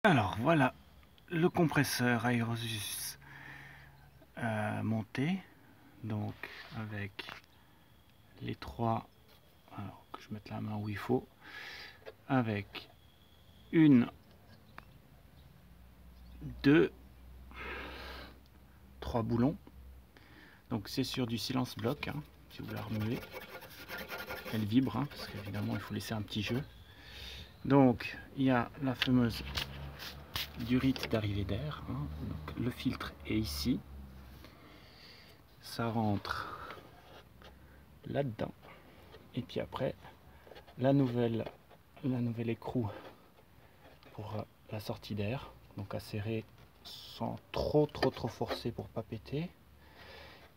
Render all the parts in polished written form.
Alors voilà le compresseur Aerosus monté, donc avec les trois, alors que je mette la main où il faut, avec une, deux, trois boulons. Donc c'est sur du silence bloc, hein, si vous la remuez, elle vibre, hein, parce qu'évidemment il faut laisser un petit jeu. Donc il y a la fameuse durite d'arrivée d'air, hein. Donc le filtre est ici, ça rentre là-dedans, et puis après la nouvelle écrou pour la sortie d'air, donc à serrer sans trop forcer pour pas péter,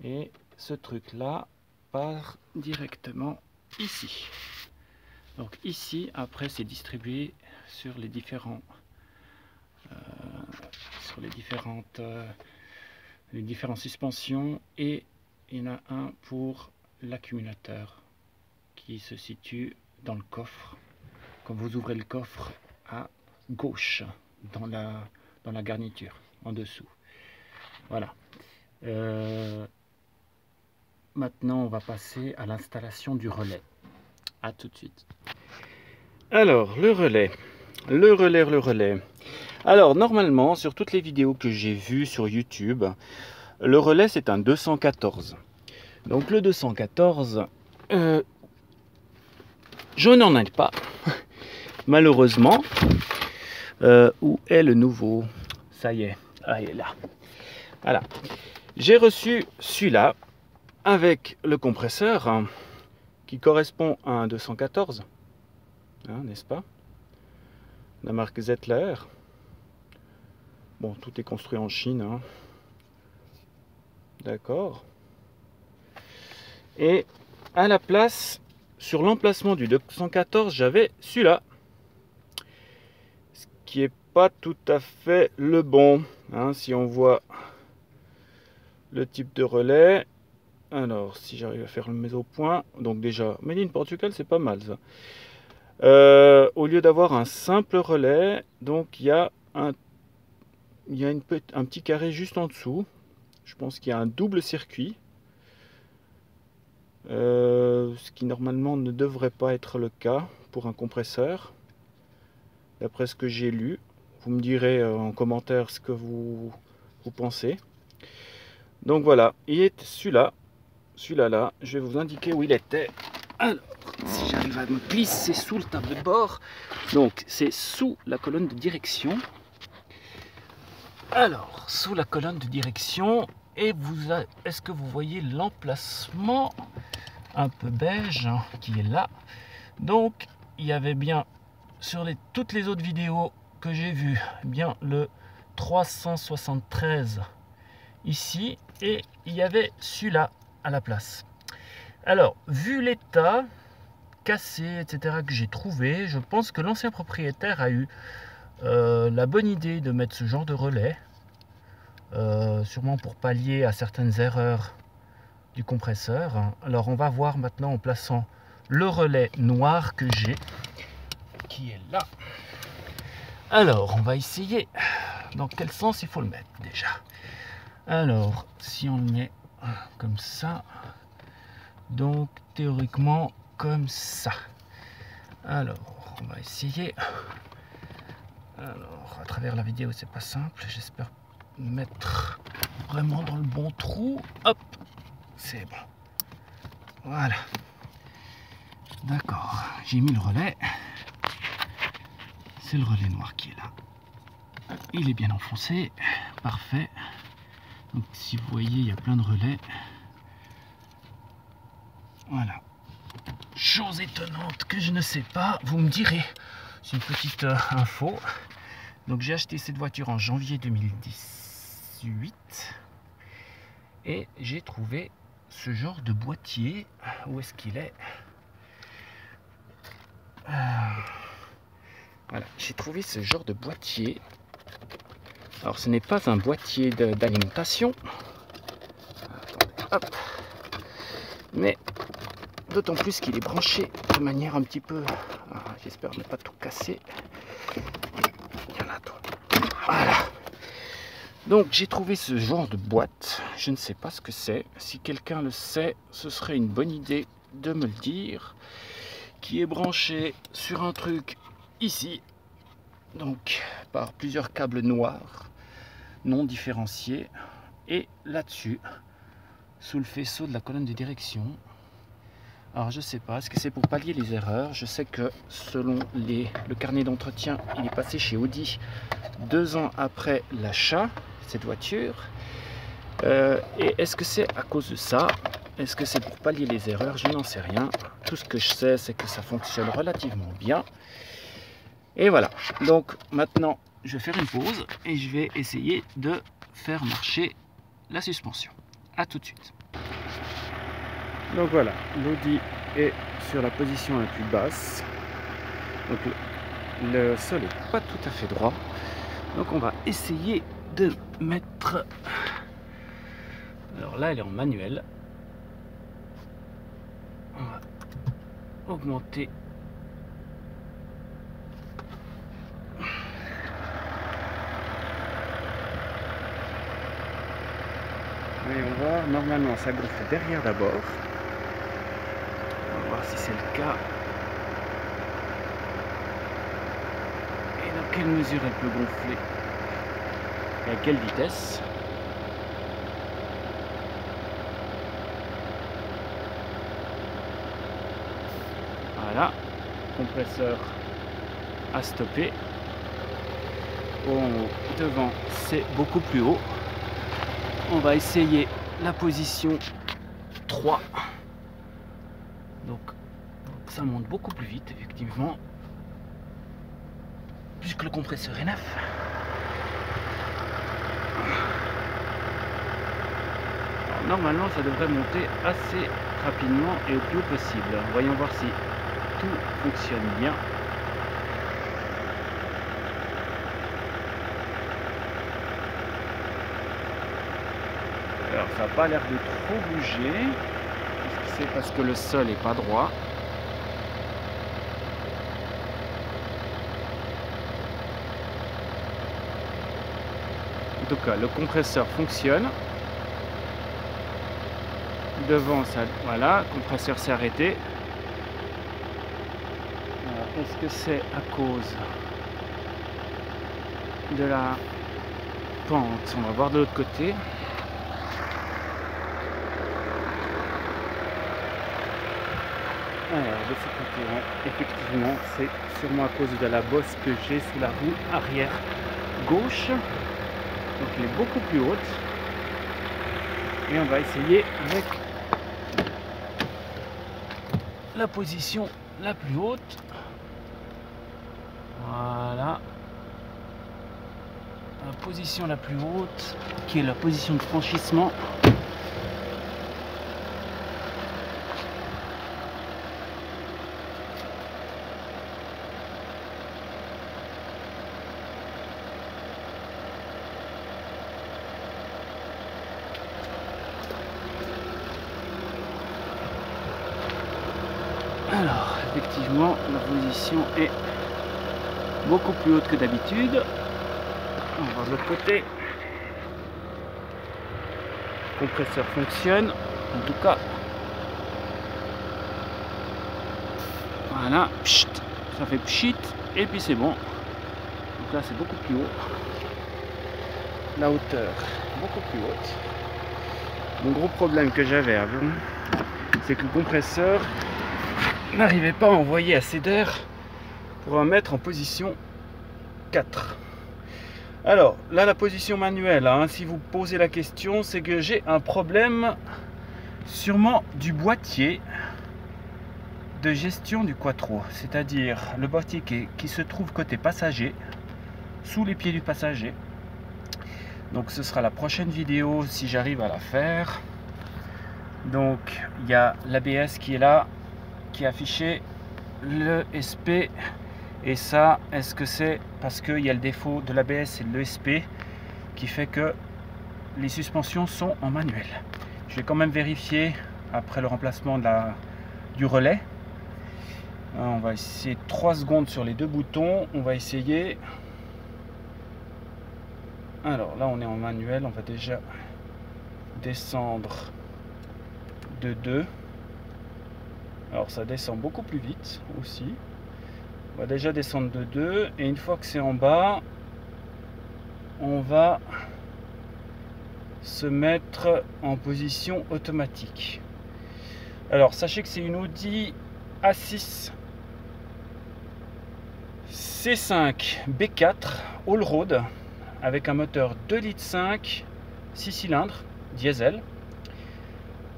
et ce truc là part directement ici. Donc ici après c'est distribué sur les différentes suspensions, et il y en a un pour l'accumulateur qui se situe dans le coffre. Quand vous ouvrez le coffre à gauche dans la garniture en dessous. Voilà. Maintenant on va passer à l'installation du relais. À tout de suite. Alors le relais. Alors normalement sur toutes les vidéos que j'ai vues sur YouTube, le relais c'est un 214. Donc le 214, je n'en ai pas, malheureusement. Où est le nouveau? Ça y est, ah, il est là. Voilà. J'ai reçu celui-là avec le compresseur, hein, qui correspond à un 214, hein, n'est-ce pas? La marque Zettler. Bon, tout est construit en Chine, hein. D'accord. Et à la place, sur l'emplacement du 214, j'avais celui-là, ce qui est pas tout à fait le bon, hein, si on voit le type de relais. Alors si j'arrive à faire le mise au point, donc déjà Made in Portugal, c'est pas mal ça. Au lieu d'avoir un simple relais, donc il y a un petit carré juste en dessous. Je pense qu'il y a un double circuit, ce qui normalement ne devrait pas être le cas pour un compresseur, d'après ce que j'ai lu. Vous me direz en commentaire ce que vous pensez. Donc voilà, il est celui-là là, je vais vous indiquer où il était. Alors, si j'arrive à me glisser sous le tableau de bord, donc c'est sous la colonne de direction. Alors, sous la colonne de direction, et est-ce que vous voyez l'emplacement un peu beige, hein, qui est là? Donc, il y avait bien sur toutes les autres vidéos que j'ai vues, bien le 373 ici, et il y avait celui-là à la place. Alors, vu l'état cassé, etc., que j'ai trouvé, je pense que l'ancien propriétaire a eu la bonne idée de mettre ce genre de relais, sûrement pour pallier à certaines erreurs du compresseur. Alors on va voir maintenant en plaçant le relais noir que j'ai, qui est là. Alors on va essayer dans quel sens il faut le mettre déjà. Alors si on le met comme ça, donc théoriquement comme ça. Alors on va essayer. Alors à travers la vidéo c'est pas simple, j'espère mettre vraiment dans le bon trou. Hop, c'est bon. Voilà. D'accord, j'ai mis le relais. C'est le relais noir qui est là. Il est bien enfoncé. Parfait. Donc si vous voyez, il y a plein de relais. Voilà. Chose étonnante que je ne sais pas, vous me direz. C'est une petite info. Donc j'ai acheté cette voiture en janvier 2018. Et j'ai trouvé ce genre de boîtier. Où est-ce qu'il est? Voilà, j'ai trouvé ce genre de boîtier. Alors ce n'est pas un boîtier d'alimentation. Attendez, hop. Mais d'autant plus qu'il est branché de manière un petit peu... J'espère ne pas tout casser. Il y en a d'autres. Donc j'ai trouvé ce genre de boîte, je ne sais pas ce que c'est. Si quelqu'un le sait, ce serait une bonne idée de me le dire. Qui est branché sur un truc ici, donc par plusieurs câbles noirs non différenciés, et là-dessus, sous le faisceau de la colonne de direction. Alors je sais pas, est-ce que c'est pour pallier les erreurs? Je sais que selon le carnet d'entretien, il est passé chez Audi 2 ans après l'achat, cette voiture. Et est-ce que c'est à cause de ça? Est-ce que c'est pour pallier les erreurs? Je n'en sais rien. Tout ce que je sais, c'est que ça fonctionne relativement bien. Et voilà. Donc maintenant, je vais faire une pause et je vais essayer de faire marcher la suspension. A tout de suite. Donc voilà, l'Audi est sur la position la plus basse. Donc le sol n'est pas tout à fait droit. Donc on va essayer de mettre... Alors là, elle est en manuel. On va augmenter. Voyons voir, normalement ça gonfle derrière d'abord. On va voir si c'est le cas. Et dans quelle mesure elle peut gonfler? Et à quelle vitesse? Voilà, compresseur à stopper. Devant, c'est beaucoup plus haut. On va essayer la position 3. Donc ça monte beaucoup plus vite, effectivement, puisque le compresseur est neuf. Alors, normalement, ça devrait monter assez rapidement et au plus haut possible. Voyons voir si tout fonctionne bien. Alors ça n'a pas l'air de trop bouger. Est-ce que c'est parce que le sol n'est pas droit? En tout cas, le compresseur fonctionne. Devant, ça, voilà, le compresseur s'est arrêté. Est-ce que c'est à cause de la pente? On va voir de l'autre côté. Alors de ce côté, ouais, effectivement, c'est sûrement à cause de la bosse que j'ai sous la roue arrière gauche. Donc elle est beaucoup plus haute. Et on va essayer avec la position la plus haute. Voilà. La position la plus haute, qui est la position de franchissement. Alors, effectivement, la position est beaucoup plus haute que d'habitude. On va voir de l'autre côté. Le compresseur fonctionne, en tout cas. Voilà, pchit, ça fait pchit, et puis c'est bon. Donc là, c'est beaucoup plus haut. La hauteur, beaucoup plus haute. Mon gros problème que j'avais avant, c'est que le compresseur n'arrivait pas à envoyer assez d'air pour en mettre en position 4. Alors là, la position manuelle, hein, si vous posez la question, c'est que j'ai un problème sûrement du boîtier de gestion du quattro, c'est-à-dire le boîtier qui se trouve côté passager, sous les pieds du passager. Donc ce sera la prochaine vidéo si j'arrive à la faire. Donc il y a l'ABS qui est là, qui est affiché, le SP, et ça, est-ce que c'est parce qu'il y a le défaut de l'ABS et de l'ESP qui fait que les suspensions sont en manuel? Je vais quand même vérifier après le remplacement du relais. On va essayer 3 secondes sur les 2 boutons. On va essayer. Alors là on est en manuel, on va déjà descendre de 2. Alors ça descend beaucoup plus vite aussi. On va déjà descendre de 2 et une fois que c'est en bas, on va se mettre en position automatique. Alors sachez que c'est une Audi A6 C5 B4 all-road avec un moteur 2,5 litres 6 cylindres diesel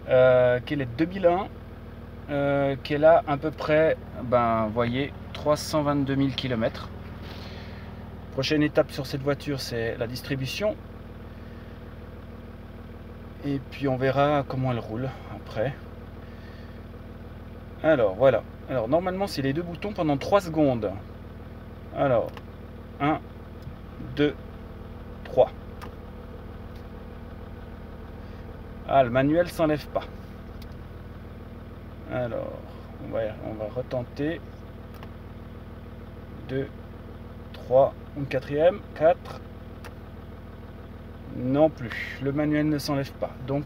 qu'elle est 2001, qu'elle a à peu près, vous voyez, 322 000 km. Prochaine étape sur cette voiture, c'est la distribution. Et puis on verra comment elle roule après. Alors voilà. Alors normalement c'est les deux boutons pendant 3 secondes. Alors 1, 2, 3. Ah, le manuel s'enlève pas. Alors on va retenter. 2, 3, une quatrième, 4. Non plus, le manuel ne s'enlève pas. Donc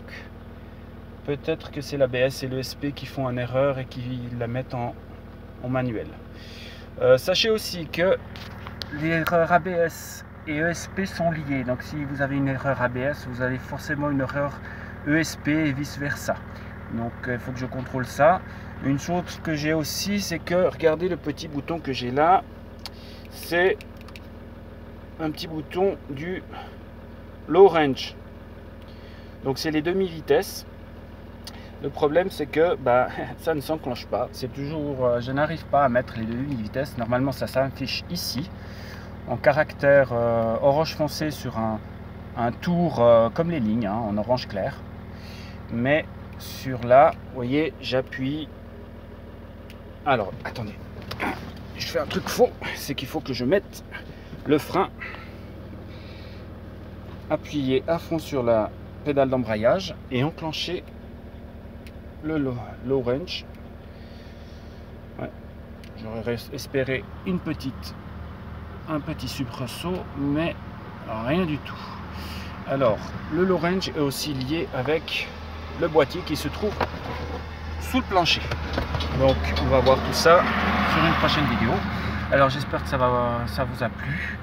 peut-être que c'est l'ABS et l'ESP qui font une erreur et qui la mettent en manuel. Sachez aussi que les erreurs ABS et ESP sont liées. Donc si vous avez une erreur ABS, vous avez forcément une erreur ESP et vice versa. Donc il faut que je contrôle ça. Une chose que j'ai aussi, c'est que regardez le petit bouton que j'ai là. C'est un petit bouton du low range. Donc c'est les demi-vitesses. Le problème c'est que ça ne s'enclenche pas. C'est toujours, je n'arrive pas à mettre les demi-vitesses. Normalement ça s'affiche ici en caractère orange foncé sur un tour comme les lignes, en orange clair. Mais sur là, vous voyez, j'appuie. Alors attendez, je fais un truc faux, c'est qu'il faut que je mette le frein appuyé à fond sur la pédale d'embrayage et enclencher le low range. Ouais. J'aurais espéré un petit soubresaut, mais rien du tout. Alors le low range est aussi lié avec le boîtier qui se trouve sous le plancher. Donc on va voir tout ça sur une prochaine vidéo. Alors j'espère que ça vous a plu.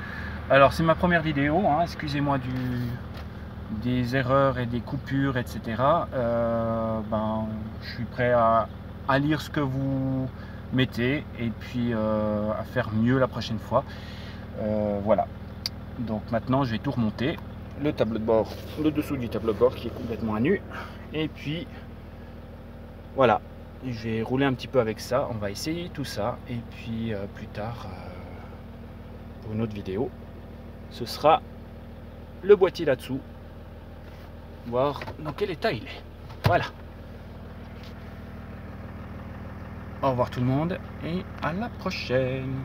Alors c'est ma première vidéo, excusez-moi des erreurs et des coupures, etc. Je suis prêt à lire ce que vous mettez et puis à faire mieux la prochaine fois. Voilà. Donc maintenant je vais tout remonter. Le tableau de bord, le dessous du tableau de bord qui est complètement à nu. Et puis voilà. Je vais rouler un petit peu avec ça. On va essayer tout ça. Et puis plus tard, pour une autre vidéo, ce sera le boîtier là-dessous. Voir dans quel état il est. Voilà. Au revoir tout le monde et à la prochaine.